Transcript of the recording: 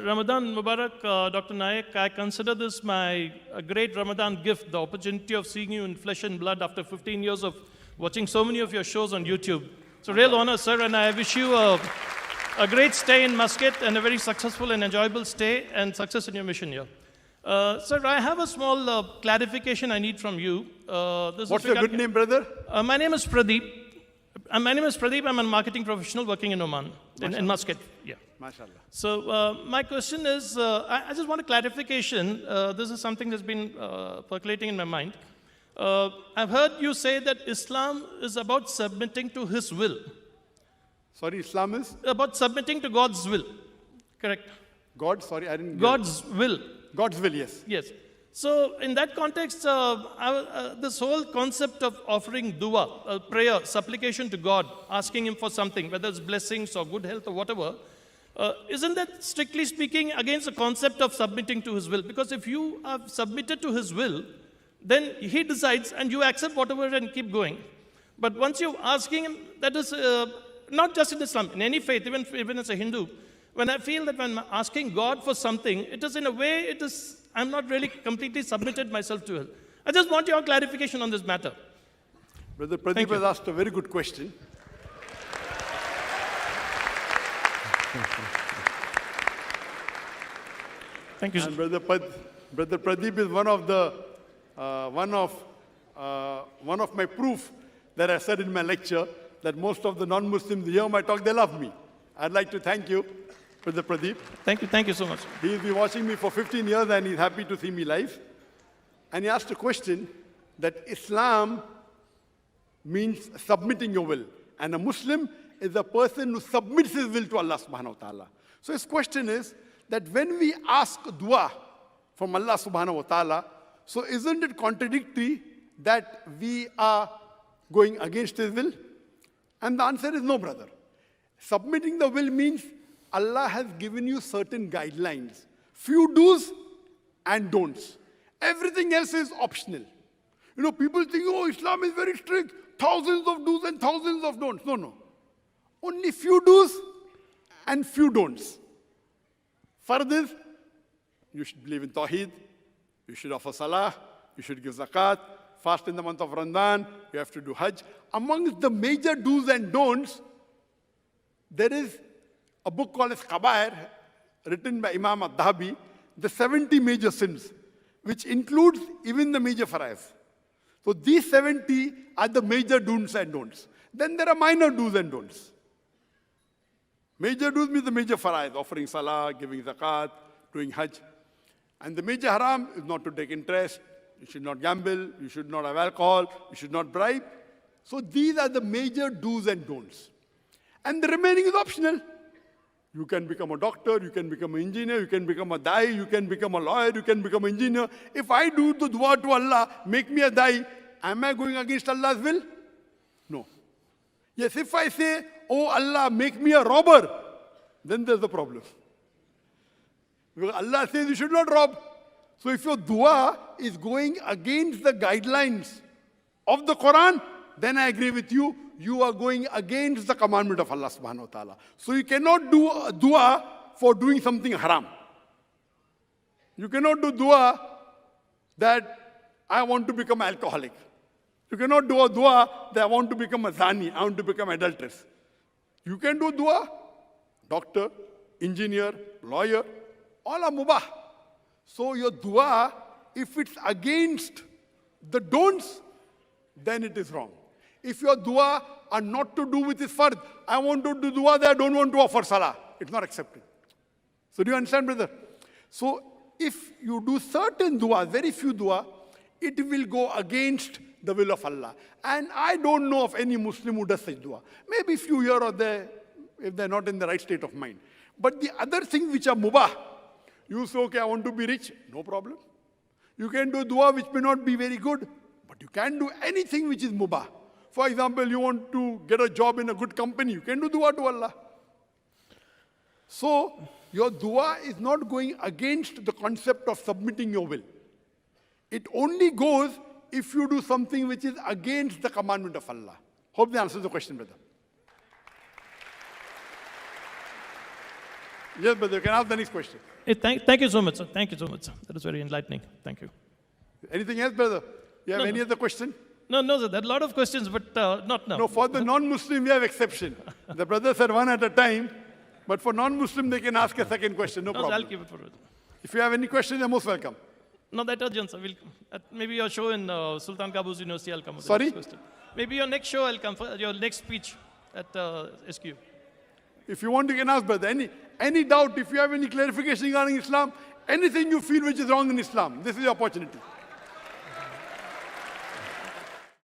Ramadan Mubarak, Dr. Naik. I consider this my great Ramadan gift, the opportunity of seeing you in flesh and blood after 15 years of watching so many of your shows on YouTube. It's a real honor, sir, and I wish you a great stay in Muscat and a very successful and enjoyable stay and success in your mission here. Sir, I have a small clarification I need from you. What's your good name, brother? My name is Pradeep. My name is Pradeep. I'm a marketing professional working in Oman, in Muscat. Yeah. MashaAllah. So my question is, I just want a clarification. This is something that's been percolating in my mind. I've heard you say that Islam is about submitting to His will. Sorry, Islam is? About submitting to God's will. Correct? God? Sorry, I didn't get God's will. God's will, yes. Yes. So in that context, this whole concept of offering dua, prayer, supplication to God, asking Him for something, whether it's blessings or good health or whatever, isn't that strictly speaking against the concept of submitting to His will? Because if you have submitted to His will, then He decides and you accept whatever and keep going. But once you're asking Him, that is not just in Islam, in any faith, even as a Hindu, when I feel that when I'm asking God for something, it is in a way, I'm not really completely submitted myself to Him. I just want your clarification on this matter. Brother Pradeep has asked a very good question. Thank you. And Brother Pradeep is one of my proof that I said in my lecture that most of the non-Muslims hear my talk, they love me. I'd like to thank you, Brother Pradeep. Thank you so much. He's been watching me for 15 years and he's happy to see me live. And he asked a question that Islam means submitting your will. And a Muslim is a person who submits his will to Allah subhanahu wa ta'ala. So his question is that when we ask dua from Allah subhanahu wa ta'ala, so isn't it contradictory that we are going against His will? And the answer is no, brother. Submitting the will means Allah has given you certain guidelines, few do's and don'ts. Everything else is optional. You know, people think, oh, Islam is very strict, thousands of do's and thousands of don'ts. No. Only few do's and few don'ts. Fard is, you should believe in Tawheed, you should offer Salah, you should give Zakat, fast in the month of Ramadan, you have to do Hajj. Amongst the major do's and don'ts, there is a book called as Kabair, written by Imam al-Dhahabi, the 70 major sins, which includes even the major fara'is. So these 70 are the major do's and don'ts. Then there are minor do's and don'ts. Major do's means the major fara'is, offering salah, giving zakat, doing hajj. And the major haram is not to take interest, you should not gamble, you should not have alcohol, you should not bribe. So these are the major do's and don'ts. And the remaining is optional. You can become a doctor, you can become an engineer, you can become a da'i, you can become a lawyer, you can become an engineer. If I do the dua to Allah, make me a da'i, am I going against Allah's will? No. Yes, if I say, oh Allah, make me a robber, then there's a problem. Because Allah says you should not rob. So if your dua is going against the guidelines of the Quran, then I agree with you, you are going against the commandment of Allah subhanahu wa ta'ala. So you cannot do a dua for doing something haram. You cannot do dua that I want to become an alcoholic. You cannot do a dua that I want to become a zani, I want to become an adulteress. You can do dua, doctor, engineer, lawyer, all are mubah. So your dua, if it's against the don'ts, then it is wrong. If your dua are not to do with his fard, I want to do dua that I don't want to offer salah, it's not accepted. So do you understand, brother? So if you do certain dua, very few dua, it will go against the will of Allah. And I don't know of any Muslim who does such dua. Maybe few here or there, if they're not in the right state of mind. But the other things which are mubah, you say, okay, I want to be rich, no problem. You can do dua which may not be very good, but you can do anything which is mubah. For example, you want to get a job in a good company, you can do dua to Allah. So, your dua is not going against the concept of submitting your will. It only goes if you do something which is against the commandment of Allah. Hope that answers the question, brother. Yes, brother, you can ask the next question. Thank you so much, sir. Thank you so much, sir. That was very enlightening. Thank you. Anything else, brother? You have No, any no. other question? No, sir. There are a lot of questions, but not now. No, for the non-Muslim, we have exception. The brother said one at a time, but for non-Muslim, they can ask a second question, no No, sir, problem. I'll keep it for it. If you have any questions, you're most welcome. No, that urgent, sir. Maybe your show in Sultan Qaboos University, I'll come with the Sorry? next question. Maybe your next show, I'll come for your next speech at SQ. If you want, you can ask, brother. Any doubt, if you have any clarification regarding Islam, anything you feel which is wrong in Islam, this is your opportunity.